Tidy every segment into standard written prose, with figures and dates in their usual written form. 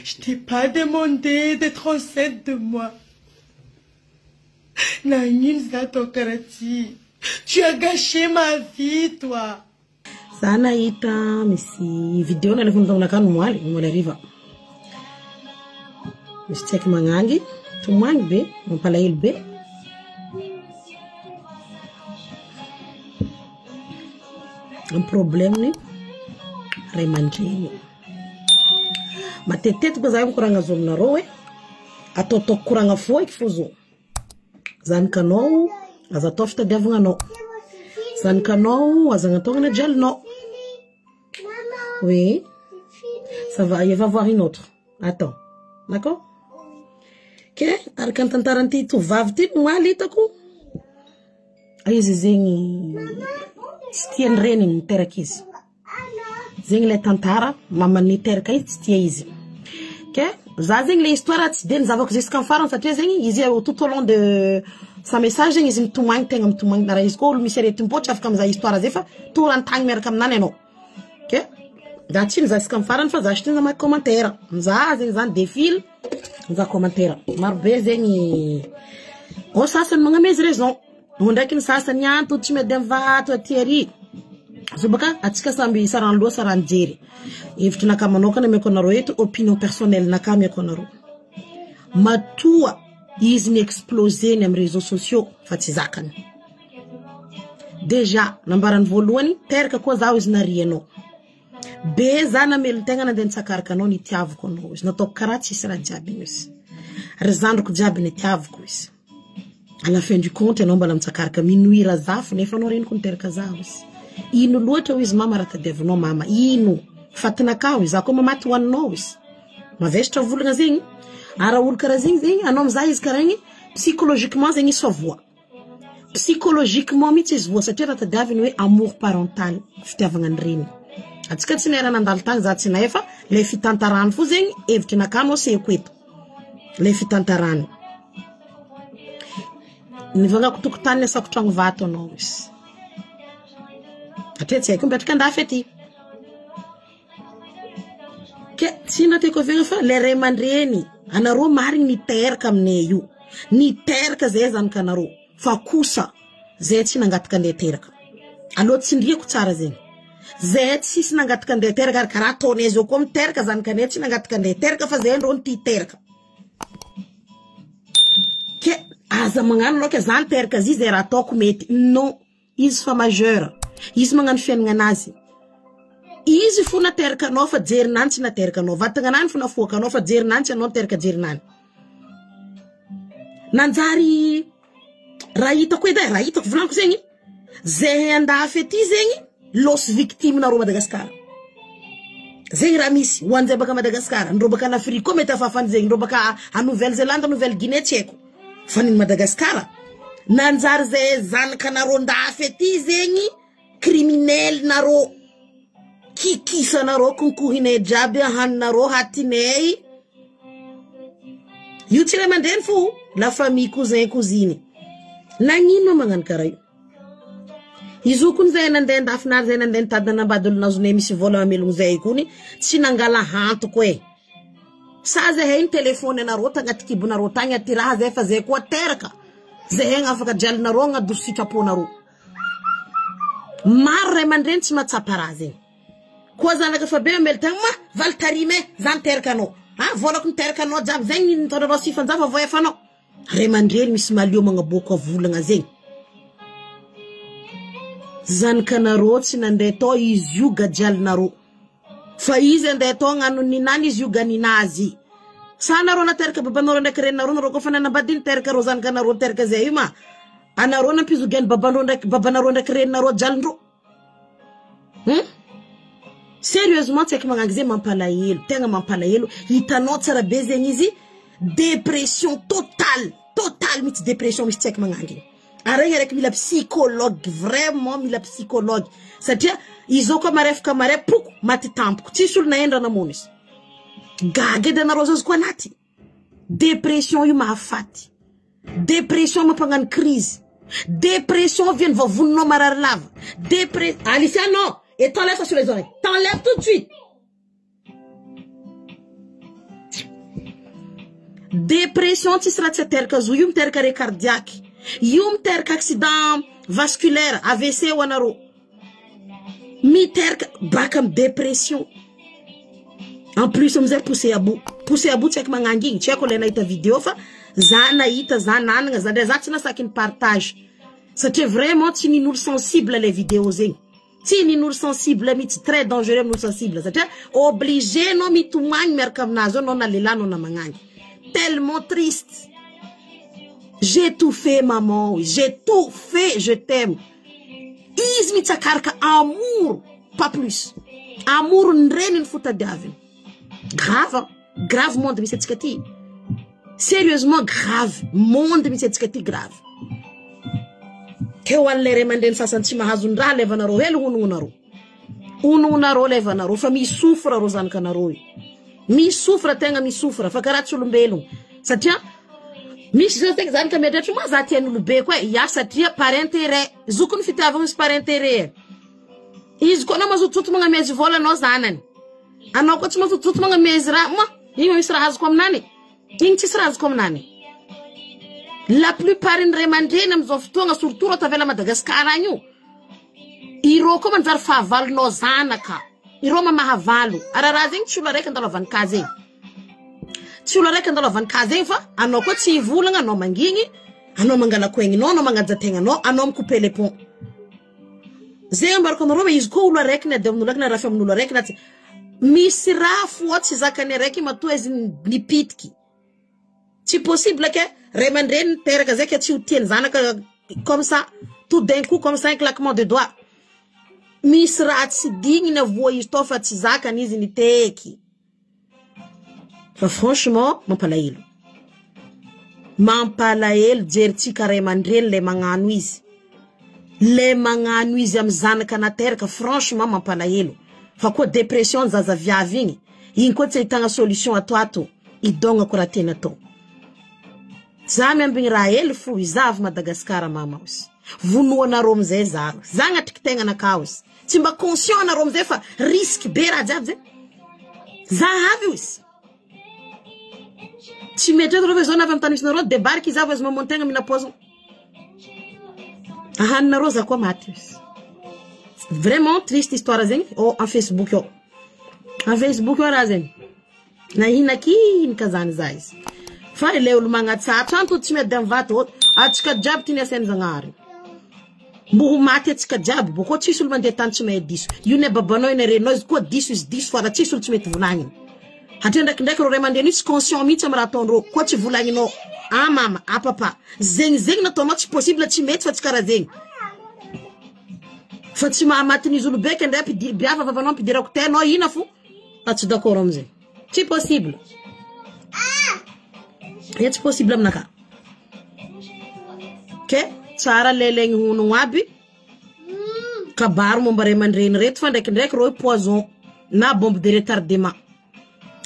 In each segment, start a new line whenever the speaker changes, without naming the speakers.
Je t'ai pas demandé d'être enceinte de moi. Tu as gâché ma vie, toi.
Sana ita misi video na nifundonga kanu mwali mwale riva. Mistake mangangi tumwangi be mpala ilbe. Un problème ni remandini. Matetetu kwa zayimu kuranga zomna rowe. Atoto kuranga fuwa kifuzo. Zan kanou azatofta devunga no. Zan kanou azangatonga na gel no. Oui. Ça va, il va voir une autre. Attends. D'accord? Ok? Arkantantaranti tu vavti mwali taku. Aizi zengi stien reni terakis. Zengi le tantara mama ni terakais stia izi. Ok? Zazeng les histoires den zavok jusqu'en farant ça zengi izi tout au long de sa message izi tumang tengam tumang na iskol misere tumpo chaf kam za histoire zefa turan tang mer kam naneno. Ok? Datin za jusqu'en farant fa zashtin za ma commentaire. Zazeng zan défile za commentaire. Marbe zengi o sasa mga mes raison. Hundakin sasa nyanto time demva to tieri. Zubaka atika sambi saran lo saran jeri. If tunakama noka na mekonaro yetu opinion personnelle na kama mekonaro. Matua is ni explosé na réseaux sociaux fatizakani. Deja nambaran voluani terka kwa zao is na rieno. Beza na meltenga na den sakarka no ni tiavu kono. Is na tokarati sira jabi mis. Rezando kujabi ni tiavu kuis. À la fin du compte non balam sakarka minuira zafu nefa no rin kun terka zaus. Inu luota wis mama rata devno mama inu fatna kawis akoma matu wan nowis ma vestra vulga zingi ara ul karazing zingi anom zais karangi psychologiquement zingi sua voix psychologiquement mitis voix satira ta davin we amour parental fitavanga ndrini atika tsinera nandal tang zatsina efa le fitantaran fu zingi evtina kamo se kwetu le fitantaran nivanga kutukutane sa kutang vato nowis Atete sai kumbetka ndafeti. Ke sina te ko fa le remandreni anaro mari ni terka mneyu. Ni terka zezan kanaro. Fakusa zeti nangatka nde terka. Alot sindie kutsara zen. Zeti sinangatka nde terka karato nezo kom terka zan kaneti nangatka nde terka fa zen ron ti terka. Ke aza mangano no ke zan terka zizera toku meti. No, is fa majeur. Izy magnano fiainagnazy. Izy fona teraka anao fa jerinantsy na teraka anao. Vatagnanany fona foaka anao fa jerinantsy anao teraka jerinany. Nanjary raha hitako edy raha hitako volaniko zegny. Zay andafy ety zegny los victime na ro Madagascar. Zegny raha misy ho anjay baka Madagascar, ndro baka n'Afrique koa mety afafany zegny, ndro baka a Nouvelle-Zélande, Nouvelle-Guinée tsy haiko. Fa ny Madagascar. Nanjary zay zanaka narô ndafy ety zegny criminel naro kikisa naro kunkuhine jabi han naro hatinei yutile manden fu la famille cousin cousine nangino mangan karay izukun zay nanden dafnar zay nanden tadana badul nazune misi vola melung zay kuni sinangala hanto kwe sa zay hein telefone naro tanga tikibu naro tanga tiraha zay fa zay kwa terka zay nga faka jal naro nga dusita po naro Marre mandren tsy matsaparazy. Koa zanaka fa be meltama val tarime zan terkano. Ha volako terkano jab zegny nitondra sifanjava vo efano. Re mandren misy malio magnaboko avolagna zegny. Zankanaro tsy nandeha to izy io gajalnaro. Fa izy andeha to ngano ninany izy io ganinazy. Sanaro na terka babanaro ndraiky renaro naro ko fa nanambadiny terka ro zankanaro terka zay ma. Anaro na pizu gen babanaro ndraiky renaro jalndro. Sérieusement tsaiky magnagizay mampalahelo, tegna mampalahelo. Hitanao tsara be zegny izy dépression totale mitsy dépression misy tsaiky magnanginy. Aragny araiky mila psychologue, vraiment mila psychologue. Satria izo ko marefaka mare poko maty tampoko. Tsisy olo naendra namony izy. Gaga edy anaro zazo ko anaty. Dépression io mahafaty. Dépression mampagnano crise. Dépression vient va vous non marare lave. Dépression. Alicia non. Et t'enlève ça sur les oreilles. T'enlève tout de suite. Dépression tsy raha tsy teraka zo io miteraka arrêt cardiaque. Io miteraka accident vasculaire, AVC ho anareo. Miteraka baka am dépression. En plus amizay poussé à bout tsy haiko magnangigny, tsy haiko le nahita vidéo fa za nahita, za nanagna, za ndray za tsy nasaky ny partage. Satria vraiment tsy nin'olo sensible les vidéos zegny. Tsy nin'olo sensible mitsy très dangereux amin'olo sensible satria obligé no mitomagny miaraka aminazy no na lehilahy no na magnangy. Tellement triste. J'ai tout fait maman, j'ai tout fait, je t'aime. Izy mitsakaraka amour, pas plus. Amour nireny ny fotadiaviny. Grave monde misy atsika ty. Sérieusement grave, monde misy atsika ty grave. Ke ho an'le ray aman-dreny sasany tsy mahazo ndraha levanareo hely hononareo. Hononareo levanareo fa misofra ro zanakanareo io. Misofra tegna misofra fa karaha tsy olombelogno. Satria misy zao tegna zanaka miadratra ma za tian'olobe koa ya satria par intérêt. Zokony fitiavagna izy par intérêt. Izy koa na mazototo magnamezy vola anao zanany. Anao koa tsy mazototo magnamezy raha, ma igny misy raha azoko aminany. Igny tsisy raha azoko aminany. La plupart ny ray aman-dreny amizao fotoagna surtout rô tavela Madagasikara agny io. Irô koa manjary fahavalonao zanaka. Irô mamahavalo. Raha zegny tsy olo araiky andalovany ka zegny. Tsy olo araiky andalovany ka zegny fa anao koa tsy hivolagna, anao mangigny, anao mangala koegninao, anao magnajategnanao, anao micouper les ponts. Zegny ambarako anareo izy koa olo araiky na de amin'olo araiky na rafa amin'olo araiky na tsy misy raha fo tsy zakany araiky matoa izy nipitiky. Tsy possible ke ray aman-dreny teraka zay ke tsy ho tiany zanaka comme ça tout d'un coup comme ça un claquement de doigts. Misy raha tsy dignina voa izy to fa tsy zakany izy niteky. Fa franchement mampalahelo. Mampalahelo jeritsika ray aman-dreny le magnano izy. Le magnano izy am zanaka na teraka franchement mampalahelo. Fa koa dépression zaza viavy igny. Igny koa tsy ahitagna solution ato idogna ko raha tena atao. Za miambigny raha hely fo izavy Madagasikara mama ozy. Vonoanareo amizay zaro. Zagnatriky tegna nakaozy. Tsy mba conscient anareo amizay fa risque be raha jiaby zay. Za avy ozy. Tsy mety reo zao navy am'tanisinareo débarque izavy azy mamontegna minapozigny. Ahaninareo za koa maty ozy. Vraiment triste histoire zegny en Facebook yo. En Facebook yo raha zegny. Nahinakiny kazany za izy. Fa ile olo magnatsatra anto tsy mety amvato atsika jiaby tiny asainy zagnahary. Mbo maty atsika jiaby boko tsisy olo mandeha tany tsy mahay diso. Io ne babanao ine renao izy koa diso izy diso fa raha tsisy olo tsy mety volagniny. Hatria ndraikindraiky ro ray aman-dreny tsy conscient mihitsy am raha ataondreo koa tsy volagninao. Ah mama, ah papa. Zegny nataonao tsy possible tsy mety fa tsy karaha zegny. Fa tsy mahamatiny izy olo beka ndray biava vavanao ampidirako tenao ina fo. Tsy d'accord amizay. Tsy possible. Ya tsy possible aminaka. Ke tsara lelegny hono aby. Kabaro momba ray aman-dreny reto fa ndraikindraiky reo poison na bombe de retardement.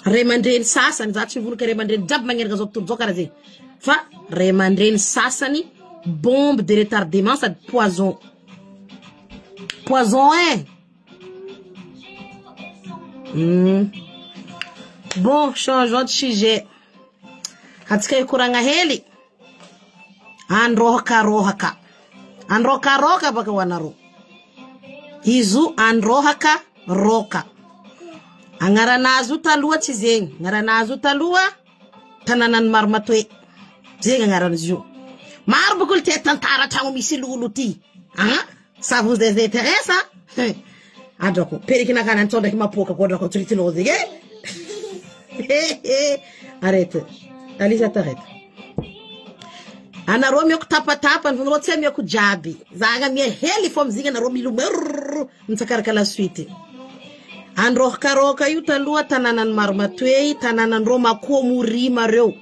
Ray aman-dreny sasany za tsy mivolaka ray aman-dreny jiaby magneraka zao tontolo zao karaha zegny. Fa ray aman-dreny sasany bombe de retardement sady poison. Poison Bon, changeons de sujet. Atsika ikoragna hely. Androhaka. Androka baka wanaro. Izu androhaka roka. Angaranazo taloha tsy zegny. Angaranazo taloha tananany Marmatoe. Zegny angaranazo. Maro baka olo tia tantara tragno misy lolo ty. Ça vous intéresse? Adroko. Perikina kanan tsao ndraiky mapoka ko adroko tsuritinao zegny. Arrête. Alisa t'arrête. Anareo mioko tapatapa naro tsy mioko jiaby. Zaga mie hely fo amzigny anareo milomero mitsakaraka la suite. Androhakaroka io taloha tananany Marmatoe, tananandreo Makoa Morima reo.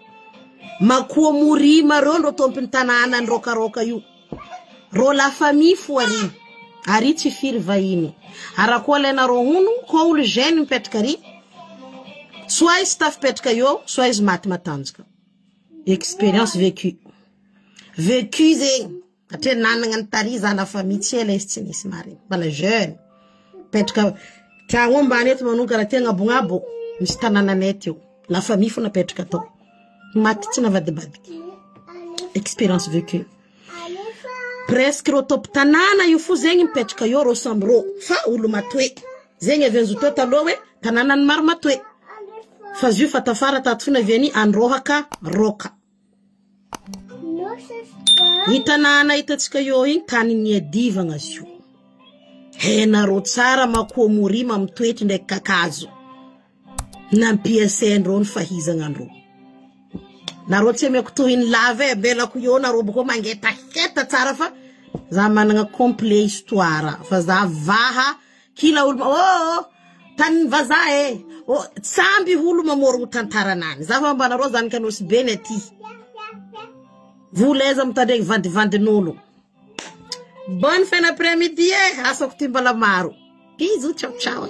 Makoa Morima reo ndo tompony tanana androhakaroka io. Ro la famille fo ari tsy firy vahiny. Arakoa lenareo hono ko olo jeune mipetraka ari. Soit izy tafipetraka eo, soit izy maty matanjaka. Expérience vécue. Vécue zegny. Atria nanagna ny tari zana famille tsy ela izy tsy nisy mariny. Bala jeune. Petraka tragno ambany eto manao karaha tegna agnabonabo. Misy tanananay teo. La famille faut napetraka tao. Maty tsy navadibadiky. Expérience vécue. Presque ro top tanana io fo zegny mipetraka io ro samby ro. Fa olo matoe. Zegny avy anzo tao taloha hoe tanana ny maro matoe. Fa zio fatafara tato fina viany androhaka roka. Hitanana hitatsika io igny tany niadivagna zio. Henaro tsara makomorima mitoetry ndraiky kakazo. Nampiasaindro ny fahizagnandro. Naro tsy ameko tohiny lave belako io naro boko mangetaketa tsara fa za managna complet histoire fa za vaha kila olo oh tany vaza oh samby olo mamorogno tantaranany za fa mbanaro zany kanosy beny aty vuleza mitandregny vandivandin'olo. Bonne fin d'après-midi asako ty mbala maro. Bisous, ciao ciao.